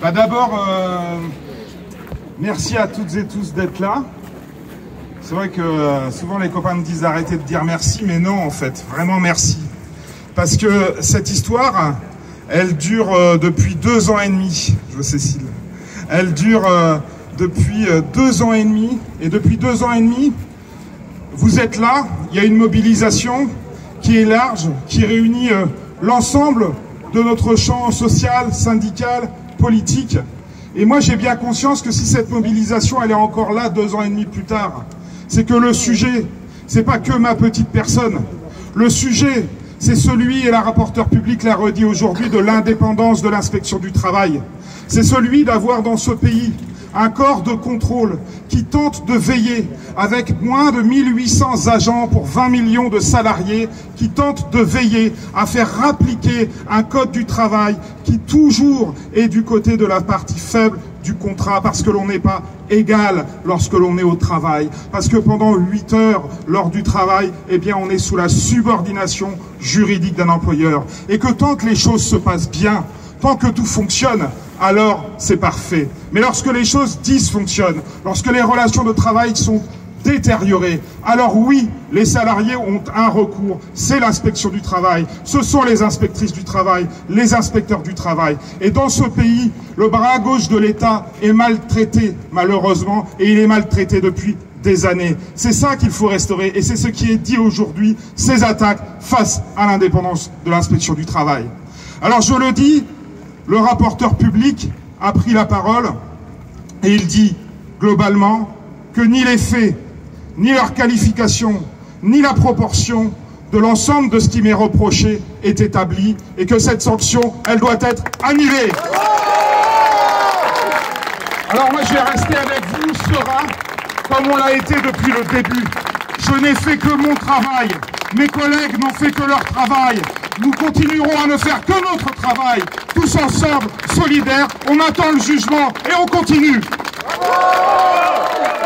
D'abord, merci à toutes et tous d'être là. C'est vrai que souvent les copains me disent d'arrêter de dire merci, mais non en fait, vraiment merci. Parce que cette histoire, elle dure depuis 2 ans et demi, je vois Cécile. Elle dure depuis 2 ans et demi, et depuis 2 ans et demi, vous êtes là, il y a une mobilisation qui est large, qui réunit l'ensemble de notre champ social, syndical, politique. Et moi j'ai bien conscience que si cette mobilisation elle est encore là 2 ans et demi plus tard, c'est que le sujet, c'est pas que ma petite personne. Le sujet, c'est celui, et la rapporteure publique l'a redit aujourd'hui, de l'indépendance de l'inspection du travail. C'est celui d'avoir dans ce pays un corps de contrôle qui tente de veiller, avec moins de 1800 agents pour 20 millions de salariés, qui tente de veiller à faire appliquer un code du travail qui toujours est du côté de la partie faible du contrat, parce que l'on n'est pas égal lorsque l'on est au travail, parce que pendant 8 heures lors du travail, eh bien on est sous la subordination juridique d'un employeur, et que tant que les choses se passent bien, tant que tout fonctionne, alors c'est parfait. Mais lorsque les choses dysfonctionnent, lorsque les relations de travail sont détériorées, alors oui, les salariés ont un recours, c'est l'inspection du travail, ce sont les inspectrices du travail, les inspecteurs du travail. Et dans ce pays, le bras gauche de l'État est maltraité, malheureusement, et il est maltraité depuis des années. C'est ça qu'il faut restaurer, et c'est ce qui est dit aujourd'hui, ces attaques face à l'indépendance de l'inspection du travail. Alors je le dis, le rapporteur public a pris la parole et il dit globalement que ni les faits, ni leur qualification, ni la proportion de l'ensemble de ce qui m'est reproché est établi et que cette sanction, elle doit être annulée. Alors moi je vais rester avec vous serein, comme on l'a été depuis le début. Je n'ai fait que mon travail, mes collègues n'ont fait que leur travail. Nous continuerons à ne faire que notre travail, tous ensemble, solidaires, on attend le jugement et on continue. Bravo !